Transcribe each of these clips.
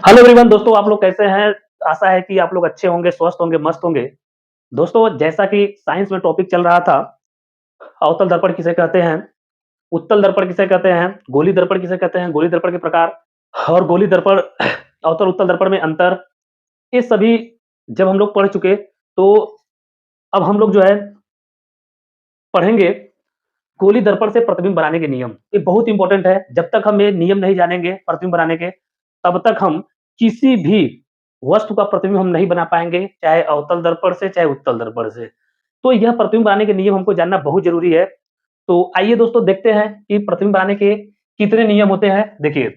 Hello everyone दोस्तों, आप लोग कैसे हैं? आशा है कि आप लोग अच्छे होंगे, स्वस्थ होंगे, मस्त होंगे। दोस्तों, जैसा कि साइंस में टॉपिक चल रहा था, अवतल दर्पण किसे कहते हैं, उत्तल दर्पण किसे कहते हैं, गोली दर्पण किसे कहते हैं, गोली दर्पण के प्रकार और गोली दर्पण अवतल उत्तल दर्पण में अंतर, ये सभी जब हम लोग पढ़ चुके, तो अब हम लोग जो है पढ़ेंगे गोली दर्पण से प्रतिबिंब बनाने के नियम। ये बहुत इंपॉर्टेंट है। जब तक हम ये नियम नहीं जानेंगे प्रतिबिंब बनाने के, तब तक हम किसी भी वस्तु का प्रतिबिंब हम नहीं बना पाएँगे, चाहे अवतल दर्पण से, चाहे उत्तल दर्पण से। तो यह प्रतिबिंब बनाने के नियम हमको जानना बहुत ज़रूरी है। तो आइए दोस्तों देखते हैं कि प्रतिबिंब बनाने के कितने नियम होते हैं। देखिए,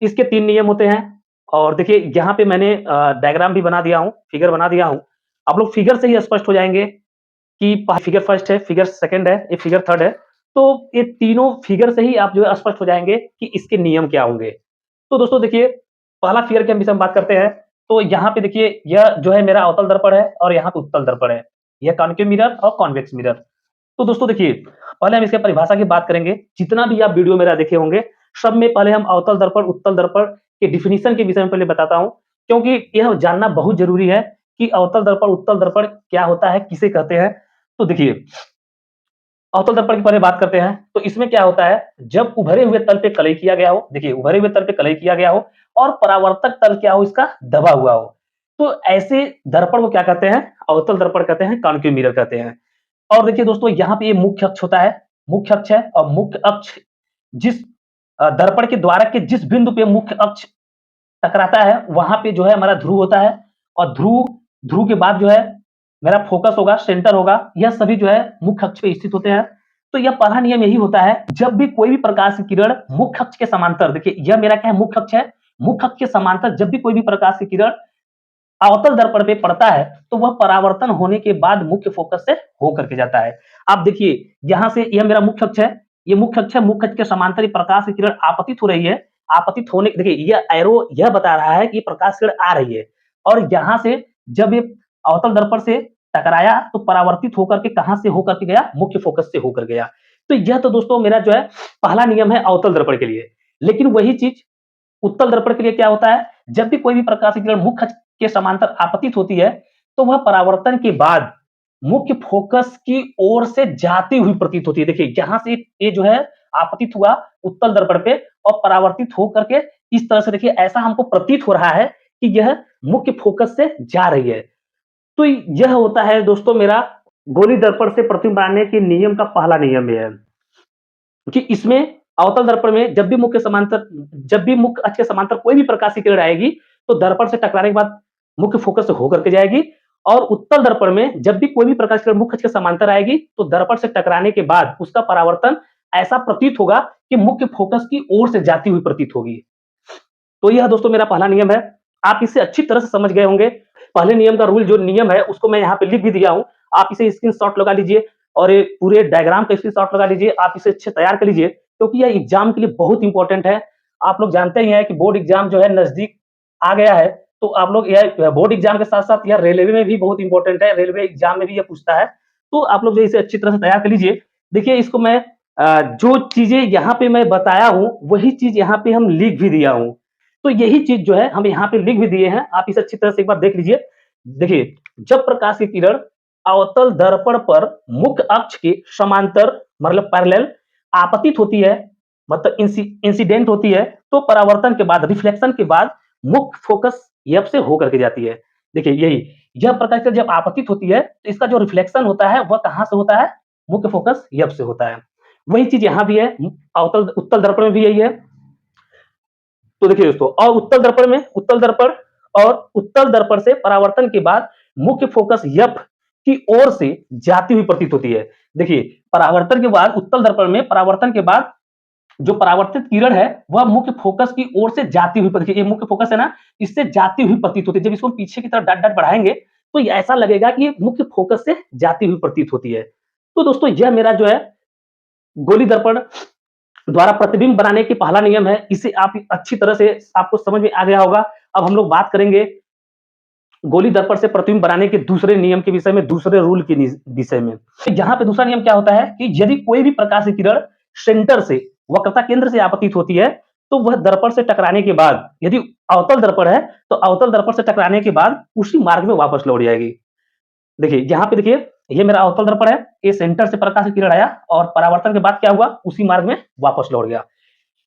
इसके 3 नियम होते हैं और देखिए यहाँ पे मैंने डायग्राम भी बना दिया हूँ, फिगर बना दिया हूँ। आप लोग फिगर से ही स्पष्ट हो जाएँगे कि फिगर फर्स्ट है, फिगर सेकंड है, ये फिगर थर्ड है। तो ये तीनों फिगर से ही आप जो है स्पष्ट हो जाएँगे कि इसके नियम क्या होंगे। तो दोस्तों देखिए, पहला फिगर के विषय में बात करते हैं। तो यहाँ पे देखिए, यह जो है मेरा अवतल दर्पण है और यहाँ पे उत्तल दर्पण है। यह कॉन्केव मिरर और कॉन्वेक्स मिरर। तो दोस्तों देखिए, पहले हम इसके परिभाषा की बात करेंगे। जितना भी आप वीडियो मेरा देखे होंगे, सब में पहले हम अवतल दर्पण, उत्तल दर्पण के डेफिनिशन के विषय में पहले बताता हूँ, क्योंकि यह जानना बहुत ज़रूरी है कि अवतल दर्पण, उत्तल दर्पण क्या होता है, किसे कहते हैं। तो देखिए, अवतल दर्पण की पहले बात करते हैं। तो इसमें क्या होता है, जब उभरे हुए तल पे कलई किया गया हो, देखिए उभरे हुए तल पे कलई किया गया हो और परावर्तक तल क्या हो, इसका दबा हुआ हो, तो ऐसे दर्पण को क्या कहते हैं, अवतल दर्पण कहते हैं, कॉन्केव मिरर कहते हैं। और देखिए दोस्तों, यहाँ पे ये मुख्य अक्ष होता है, मुख्य अक्ष है और मुख्य अक्ष जिस दर्पण के द्वारक के जिस बिंदु पे मुख्य अक्ष टकराता है, वहां पे जो है हमारा ध्रुव होता है और ध्रुव ध्रुव के बाद जो है मेरा फोकस होगा, सेंटर होगा। यह सभी जो है मुख्य अक्ष पे स्थित होते हैं। तो यह पहला नियम यही होता है, जब भी कोई भी प्रकाश की किरण मुख्य अक्ष के समांतर, देखिए यह मेरा क्या है, मुख्य अक्ष है, मुख्य अक्ष के समांतर जब भी कोई भी प्रकाश की किरण अवतल दर्पण पे पड़ता है, तो वह परावर्तन होने के बाद मुख्य फोकस से होकर के जाता है। आप देखिए, यहाँ से यह मेरा मुख्य अक्ष है, ये मुख्य अक्ष है, मुख्य अक्ष के समांतर ये प्रकाश की किरण आपतित हो रही है। आपतित होने, देखिए यह एरो यह बता रहा है कि प्रकाश किरण आ रही है और यहाँ से जब ये अवतल दर्पण से टकराया, तो परावर्तित होकर के कहाँ से होकर के गया, मुख्य फोकस से होकर गया। तो यह तो दोस्तों मेरा जो है पहला नियम है अवतल दर्पण के लिए। लेकिन वही चीज उत्तल दर्पण के लिए क्या होता है, जब भी कोई भी प्रकाश की किरण मुख्य अक्ष के समांतर आपतित होती है, तो वह परावर्तन के बाद मुख्य फोकस की ओर से जाती हुई प्रतीत होती है। देखिए यहाँ से ये जो है आपतित हुआ उत्तल दर्पण पे और परावर्तित होकर के इस तरह से, देखिए ऐसा हमको प्रतीत हो रहा है कि यह मुख्य फोकस से जा रही है। तो यह होता है दोस्तों मेरा गोली दर्पण से प्रतिबिंब बनाने के नियम का पहला नियम यह है कि इसमें अवतल दर्पण में जब भी मुख्य अक्ष के समांतर कोई भी प्रकाश की किरण आएगी, तो दर्पण से टकराने के बाद मुख्य फोकस से होकर के जाएगी। और उत्तल दर्पण में जब भी कोई भी प्रकाश की किरण मुख्य अक्ष के समांतर आएगी, तो दर्पण से टकराने के बाद उसका परावर्तन ऐसा प्रतीत होगा कि मुख्य फोकस की ओर से जाती हुई प्रतीत होगी। तो यह दोस्तों मेरा पहला नियम है। आप इसे अच्छी तरह से समझ गए होंगे। पहले नियम का रूल जो नियम है, उसको मैं यहाँ पे लिख भी दिया हूँ। आप इसे स्क्रीनशॉट लगा लीजिए और ये पूरे डायग्राम का स्क्रीनशॉट लगा लीजिए। आप इसे अच्छे तैयार कर लीजिए, क्योंकि यह एग्जाम के लिए बहुत इंपॉर्टेंट है। आप लोग जानते ही हैं कि बोर्ड एग्जाम जो है नजदीक आ गया है, तो आप लोग यह बोर्ड एग्जाम के साथ साथ यह रेलवे में भी बहुत इंपॉर्टेंट है। रेलवे एग्जाम में भी यह पूछता है, तो आप लोग जो इसे अच्छी तरह से तैयार कर लीजिए। देखिए इसको मैं जो चीजें यहाँ पे मैं बताया हूँ, वही चीज यहाँ पे हम लिख भी दिया हूँ। तो यही चीज जो है हम यहाँ पे लिख भी दिए हैं। आप इसे अच्छी तरह से एक बार देख लीजिए। देखिए, जब प्रकाश की किरण अवतल दर्पण पर मुख्य अक्ष के समांतर मतलब पैरेलल आपतित होती है, मतलब इंसिडेंट होती है, तो परावर्तन के बाद, रिफ्लेक्शन के बाद मुख्य फोकस एफ से होकर के जाती है। देखिए यही, यह प्रकाश की जब आपतित होती है, तो इसका जो रिफ्लेक्शन होता है वह कहां से होता है, मुख्य फोकस एफ से होता है। वही चीज यहाँ भी है, अवतल उत्तल दर्पण में भी यही है। तो देखिए दोस्तों, और उत्तल दर्पण से परावर्तन के बाद मुख्य फोकस एफ की ओर से जाती हुई प्रतीत होती है। देखिए परावर्तन के बाद, उत्तल दर्पण में परावर्तन के बाद जो परावर्तित किरण है वह मुख्य फोकस की ओर से जाती हुई, देखिए ये मुख्य फोकस है ना, इससे जाती हुई प्रतीत होती है। जब इसको पीछे की तरफ डट डट बढ़ाएंगे, तो ऐसा लगेगा कि ये मुख्य फोकस से जाती हुई प्रतीत होती है। तो दोस्तों यह मेरा जो है गोली दर्पण द्वारा प्रतिबिंब बनाने की पहला नियम है। इसे आप अच्छी तरह से, आपको समझ में आ गया होगा। अब हम लोग बात करेंगे गोली दर्पण से प्रतिबिंब बनाने के दूसरे नियम के विषय में, दूसरे रूल के विषय में। यहाँ पे दूसरा नियम क्या होता है कि यदि कोई भी प्रकाश की किरण सेंटर से, वक्रता केंद्र से आपतित होती है, तो वह दर्पण से टकराने के बाद, यदि अवतल दर्पण है, तो अवतल दर्पण से टकराने के बाद उसी मार्ग में वापस लौट जाएगी। देखिए, यहाँ पे देखिए, ये मेरा अवतल दर्पण है, ये सेंटर से प्रकाश की किरण आया और परावर्तन के बाद क्या हुआ, उसी मार्ग में वापस लौट गया।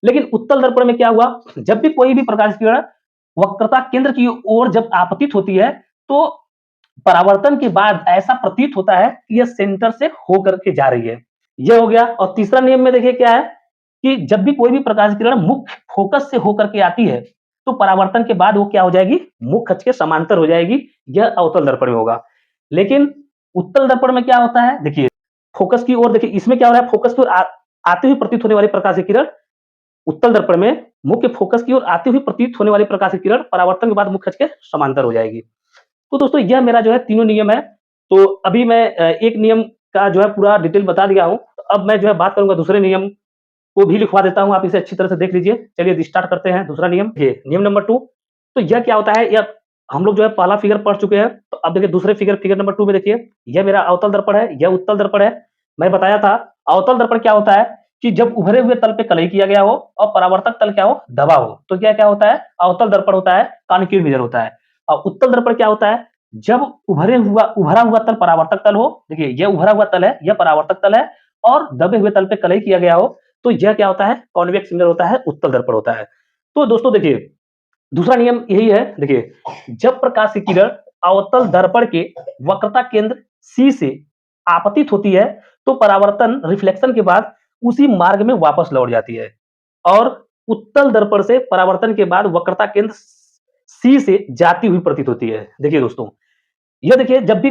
लेकिन उत्तल दर्पण में क्या हुआ, जब भी कोई भी प्रकाश की किरण वक्रता केंद्र की ओर जब आपतित होती है, तो परावर्तन के बाद ऐसा प्रतीत होता है कि यह सेंटर से होकर के जा रही है। यह हो गया। और तीसरा नियम में देखिए क्या है कि जब भी कोई भी प्रकाश किरण मुख्य फोकस से होकर के आती है, तो परावर्तन के बाद वो क्या हो जाएगी, मुख्य अक्ष के समांतर हो जाएगी। यह अवतल दर्पण में होगा। लेकिन उत्तल दर्पण में क्या होता है, देखिए फोकस की ओर, देखिए इसमें क्या हो रहा है, फोकस की ओर आते हुए प्रतीत होने वाली प्रकाश की किरण उत्तल दर्पण में मुख्य फोकस की ओर आती हुई प्रतीत होने वाली प्रकाश की किरण परावर्तन के बाद मुख्य अक्ष के समांतर हो जाएगी। तो दोस्तों यह मेरा जो है तीनों नियम है। तो अभी मैं एक नियम का जो है पूरा डिटेल बता दिया हूँ। तो अब मैं जो है बात करूंगा दूसरे नियम को भी लिखवा देता हूँ, आप इसे अच्छी तरह से देख लीजिए। चलिए स्टार्ट करते हैं दूसरा नियम। ये नियम नंबर 2। तो यह क्या होता है, यह हम लोग जो है पहला फिगर पढ़ चुके हैं। तो अब देखिए दूसरे फिगर नंबर 2 में देखिए, यह मेरा अवतल दर्पण है, यह उत्तल दर्पण है। मैं बताया था अवतल दर्पण क्या होता है कि जब उभरे हुए तल पे कलई किया गया हो और परावर्तक तल क्या हो, दबा हो, तो क्या क्या होता है, अवतल दर्पण होता है, कॉन्केव मिरर होता है। और उत्तल दर्पण क्या होता है, जब उभरा हुआ तल परावर्तक तल हो, देखिए यह उभरा हुआ तल है, यह परावर्तक तल है, और दबे हुए तल पे कलई किया गया हो, तो यह क्या होता है, कॉन्वेक्स मिरर होता है, उत्तल दर्पण होता है। तो दोस्तों देखिए दूसरा नियम यही है। देखिए जब प्रकाश की किरण अवतल दर्पण के वक्रता केंद्र सी से आपतित होती है, तो परावर्तन रिफ्लेक्शन के बाद उसी मार्ग में वापस लौट जाती है। और उत्तल दर्पण से परावर्तन के बाद वक्रता केंद्र सी से जाती हुई प्रतीत होती है। देखिए दोस्तों, यह देखिए जब भी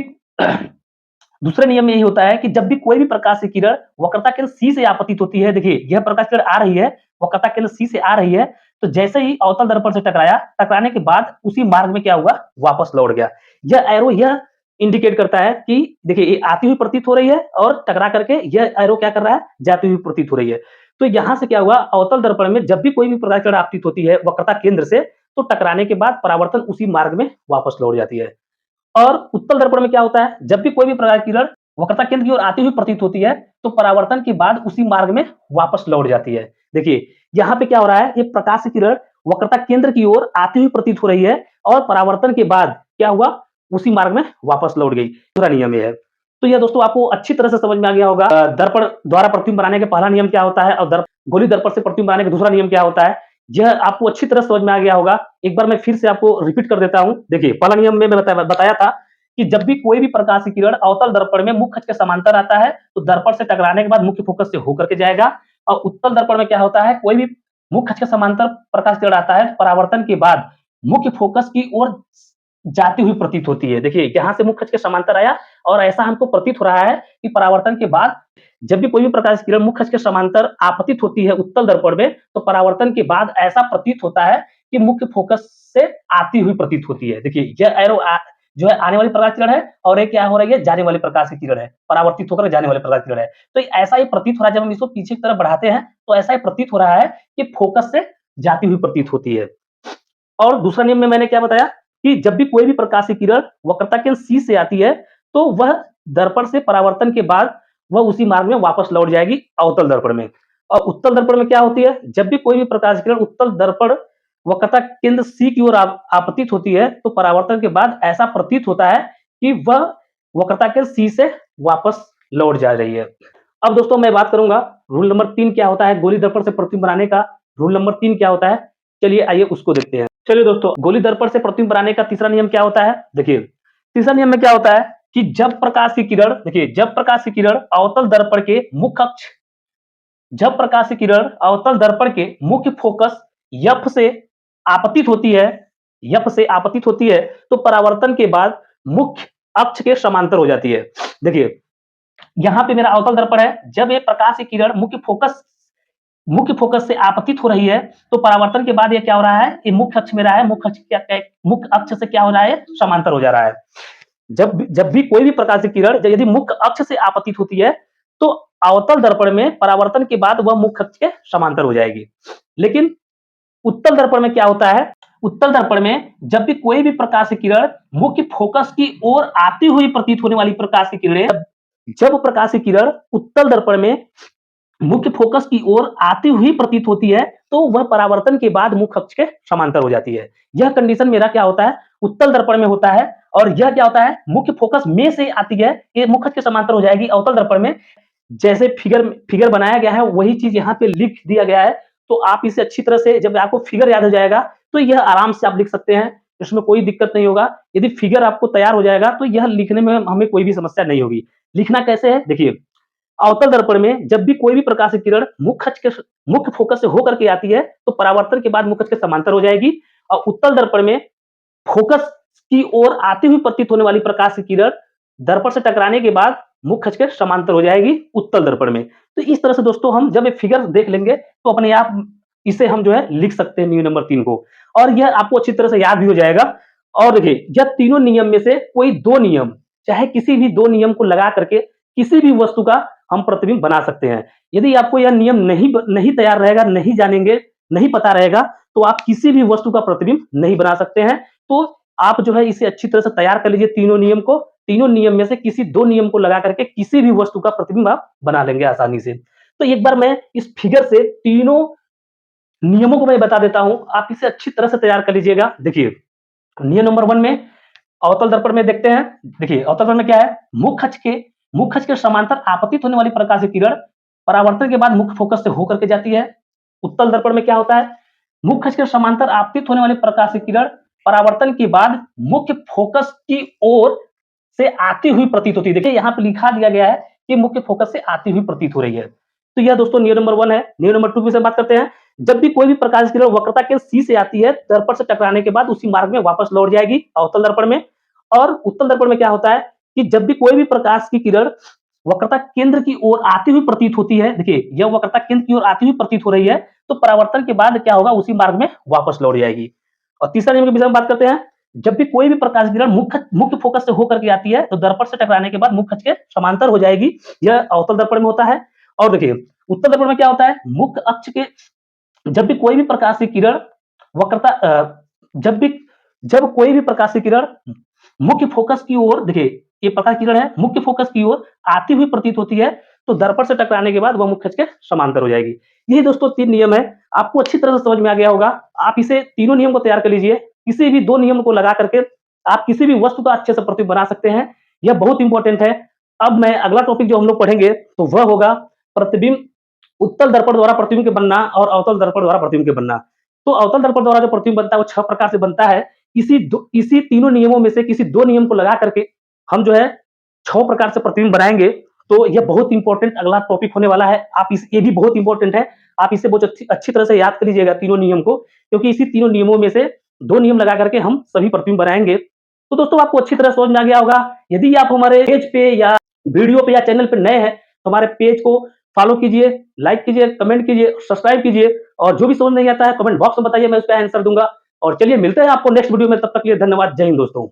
दूसरे नियम में यही होता है कि जब भी कोई भी प्रकाश की किरण वक्रता केंद्र सी से आपतित होती है, देखिए यह प्रकाश किरण आ रही है, वक्रता केंद्र सी से आ रही है, तो जैसे ही अवतल दर्पण से टकराया, टकराने के बाद उसी मार्ग में क्या हुआ, वापस लौट गया। यह एरो यह इंडिकेट करता है कि देखिए ये आती हुई प्रतीत हो रही है और टकरा करके यह एरो क्या कर रहा है, जाती हुई प्रतीत हो रही है। तो यहां से क्या हुआ, अवतल दर्पण में जब भी कोई भी प्रकाश किरण आपतित होती है वक्रता केंद्र से, तो टकराने के बाद परावर्तन उसी मार्ग में वापस लौट जाती है। और उत्तल दर्पण में क्या होता है, जब भी कोई भी प्रकाश की किरण वक्रता केंद्र की ओर आती हुई प्रतीत होती है, तो परावर्तन के बाद उसी मार्ग में वापस लौट जाती है। देखिए यहाँ पे क्या हो रहा है, ये प्रकाश की किरण वक्रता केंद्र की ओर आती हुई प्रतीत हो रही है और परावर्तन के बाद क्या हुआ, उसी मार्ग में वापस लौट गई। दूसरा नियम ये है। तो यह दोस्तों आपको अच्छी तरह से समझ में आ गया होगा दर्पण द्वारा प्रतिबिंब बनाने का पहला नियम क्या होता है और गोली दर्पण से प्रतिबिंब बनाने का दूसरा नियम क्या होता है। यह आपको अच्छी तरह समझ में आ गया होगा। एक बार मैं फिर से आपको रिपीट कर देता हूं। देखिए पहला नियम में मैं बताया था कि जब भी कोई भी प्रकाश की किरण अवतल दर्पण में मुख्य अक्ष के समांतर आता है, तो दर्पण से टकराने के बाद मुख्य फोकस से होकर के जाएगा। और उत्तल दर्पण में क्या होता है, कोई भी मुख्य अक्ष के समांतर प्रकाश किरण आता है, परावर्तन के बाद मुख्य फोकस की ओर जाती हुई प्रतीत होती है। देखिए यहां से मुख्य अक्ष के समांतर आया और ऐसा हमको प्रतीत हो रहा है कि परावर्तन के बाद जब भी कोई भी प्रकाश किरण मुख्य अक्ष के समांतर आपतित होती है उत्तल दर्पण में, तो परावर्तन के बाद ऐसा प्रतीत होता है कि मुख्य फोकस से आती हुई प्रतीत होती है। देखिए यह एरो जो है आने वाली प्रकाश किरण है और ये क्या हो रही है, जाने वाली प्रकाश की किरण है, परावर्तित होकर जाने वाली प्रकाश किरण है। तो ऐसा ही प्रतीत हो रहा है, जब हम इसको पीछे की तरफ बढ़ाते हैं तो ऐसा ही प्रतीत हो रहा है कि फोकस से जाती हुई प्रतीत होती है। और दूसरा नियम में मैंने क्या बताया कि जब भी कोई भी प्रकाश की किरण वक्रता केंद्र सी से आती है, तो वह दर्पण से परावर्तन के बाद वह उसी मार्ग में वापस लौट जाएगी अवतल दर्पण में। और उत्तल दर्पण में क्या होती है, जब भी कोई भी प्रकाश किरण उत्तल दर्पण वक्रता केंद्र सी की ओर आपतित होती है, तो परावर्तन के बाद ऐसा प्रतीत होता है कि वह वक्रता केंद्र सी से वापस लौट जा रही है। अब दोस्तों मैं बात करूंगा रूल नंबर 3 क्या होता है, गोली दर्पण से प्रतिबिंब बनाने का रूल नंबर 3 क्या होता है। चलिए आइए उसको देखते हैं। चलिए दोस्तों, गोली दर्पण से प्रतिबिंब बनाने का तीसरा नियम क्या होता है। देखिए तीसरा नियम में क्या होता है कि जब प्रकाश की किरण, देखिए जब प्रकाश की किरण अवतल दर्पण के मुख्य अक्ष, जब प्रकाश की किरण अवतल दर्पण के मुख्य फोकस यफ से आपतित होती है, यफ से आपतित होती है, तो परावर्तन के बाद मुख्य अक्ष के समांतर हो जाती है। देखिए यहां पे मेरा अवतल दर्पण है, जब ये प्रकाश की किरण मुख्य फोकस से आपतित हो रही है, तो परावर्तन के बाद ये क्या हो रहा है, ये मुख्य अक्ष मेरा है, मुख्य अक्ष से क्या हो रहा है, समांतर हो जा रहा है। जब भी कोई भी प्रकाश की किरण यदि मुख्य अक्ष से आपतित होती है, तो अवतल दर्पण में परावर्तन के बाद वह मुख्य अक्ष के समांतर हो जाएगी। लेकिन उत्तल दर्पण में क्या होता है, उत्तल दर्पण में जब भी कोई भी प्रकाश की किरण मुख्य फोकस की ओर आती हुई प्रतीत होने वाली प्रकाश की किरणें, जब प्रकाश की किरण उत्तल दर्पण में मुख्य फोकस की ओर आती हुई प्रतीत होती है, तो वह परावर्तन के बाद मुख्य अक्ष के समांतर हो जाती है। यह कंडीशन मेरा क्या होता है, उत्तल दर्पण में होता है, और यह क्या होता है, मुख्य फोकस में से आती है, ये मुख्य अक्ष के समांतर हो जाएगी अवतल दर्पण में। जैसे फिगर बनाया गया है, वही चीज़ यहाँ पे लिख दिया गया है, तो आप इसे अच्छी तरह से, जब आपको फिगर याद हो जाएगा, तो यह आराम से आप लिख सकते हैं, इसमें कोई दिक्कत नहीं होगा। यदि फिगर आपको तैयार हो जाएगा, तो यह लिखने में हमें कोई भी समस्या नहीं होगी। लिखना कैसे है, देखिए, अवतल दर्पण में जब भी कोई भी प्रकाश की किरण मुख्य फोकस से होकर के आती है, तो परावर्तन के बाद मुख्य अक्ष के समांतर हो जाएगी, और उत्तल दर्पण में फोकस की ओर आती हुई प्रतीत होने वाली प्रकाश की किरण दर्पण से टकराने के बाद मुख्य अक्ष के समांतर हो जाएगी उत्तल दर्पण में। तो इस तरह से दोस्तों हम जब ये फिगर देख लेंगे, तो अपने आप इसे हम जो है लिख सकते हैं नियम नंबर 3 को, और यह आपको अच्छी तरह से याद भी हो जाएगा। और देखिए, यह तीनों नियम में से कोई 2 नियम, चाहे किसी भी 2 नियम को लगा करके किसी भी वस्तु का हम प्रतिबिंब बना सकते हैं। यदि आपको यह नियम नहीं तैयार रहेगा, नहीं जानेंगे, नहीं पता रहेगा, तो आप किसी भी वस्तु का प्रतिबिंब नहीं बना सकते हैं। तो आप जो है इसे अच्छी तरह से तैयार कर लीजिए तीनों नियम को। तीनों नियम में से किसी 2 नियम को लगा करके किसी भी वस्तु का प्रतिबिंब आप बना लेंगे आसानी से। तो एक बार मैं इस फिगर से तीनों नियमों को मैं बता देता हूं, आप इसे अच्छी तरह से तैयार कर लीजिएगा। देखिए, नियम नंबर 1 में अवतल दर्पण में देखते हैं। देखिए, अवतल दर्पण में क्या है, मुख्य अक्ष के समांतर आपतित होने वाली प्रकाश की किरण परावर्तन के बाद मुख्य फोकस से होकर के जाती है। उत्तल दर्पण में क्या होता है, मुख्य अक्ष के समांतर आपतित होने वाली प्रकाश की किरण परावर्तन के बाद मुख्य फोकस की ओर से आती हुई प्रतीत होती है। देखिए, यहाँ पे लिखा दिया गया है कि मुख्य फोकस से आती हुई प्रतीत हो रही है। तो यह दोस्तों नियम नंबर 1 है। नियम नंबर 2 की बात करते हैं। जब भी कोई भी प्रकाश की किरण वक्रता के सी से आती है, दर्पण से टकराने के बाद उसी मार्ग में वापस लौट जाएगी अवतल दर्पण में। और उत्तल दर्पण में क्या होता है कि जब भी कोई भी प्रकाश की किरण वक्रता केंद्र की ओर आती हुई प्रतीत होती है, देखिए यह वक्रता केंद्र की ओर आती हुई प्रतीत हो रही है, तो परावर्तन के बाद क्या होगा, उसी मार्ग में वापस लौट जाएगी। और तीसरा नियम के विषय में बात करते हैं। जब भी कोई भी प्रकाश की किरण मुख्य फोकस से होकर के आती है, तो दर्पण से टकराने के बाद मुख्य अक्ष के समांतर हो जाएगी। यह अवतल दर्पण में होता है। और देखिए, उत्तल दर्पण में क्या होता है, मुख्य अक्ष के जब भी कोई भी प्रकाश की किरण वक्रता जब कोई भी प्रकाश की किरण मुख्य फोकस की ओर, देखिए ये प्रकाश की किरण है, मुख्य फोकस की ओर आती हुई प्रतीत होती है, तो दर्पण से टकराने के बाद वह मुख्य अक्ष के समांतर हो जाएगी। यही दोस्तों 3 नियम है, आपको अच्छी तरह से समझ में आ गया होगा। आप इसे तीनों नियम को तैयार कर लीजिए, किसी भी 2 नियम को लगा करके आप किसी भी वस्तु का अच्छे से प्रतिबिंब बना सकते हैं। यह बहुत इंपॉर्टेंट है। अब मैं अगला टॉपिक जो हम लोग पढ़ेंगे, तो वह होगा प्रतिबिंब, उत्तल दर्पण द्वारा प्रतिबिंब के बनना और अवतल दर्पण द्वारा प्रतिबिंब के बनना। तो अवतल दर्पण द्वारा जो प्रतिबिंब बनता है, वो 6 प्रकार से बनता है। इसी तीनों नियमों में से किसी 2 नियम को लगा करके हम जो है 6 प्रकार से प्रतिबिंब बनाएंगे। तो यह बहुत इंपॉर्टेंट अगला टॉपिक होने वाला है। आप इस ये भी बहुत इंपॉर्टेंट है, आप इसे बहुत अच्छी तरह से याद कर लीजिएगा तीनों नियम को, क्योंकि इसी तीनों नियमों में से 2 नियम लगा करके हम सभी प्रतिबिंब बनाएंगे। तो दोस्तों आपको अच्छी तरह समझ में आ गया होगा। यदि आप हमारे पेज पे या वीडियो पे या चैनल पे नए हैं, तो हमारे पेज को फॉलो कीजिए, लाइक कीजिए, कमेंट कीजिए, सब्सक्राइब कीजिए, और जो भी समझ नहीं आता है कमेंट बॉक्स में बताइए, मैं उसका आंसर दूंगा। और चलिए मिलते हैं आपको नेक्स्ट वीडियो में, तब तक के लिए धन्यवाद। जय हिंद दोस्तों।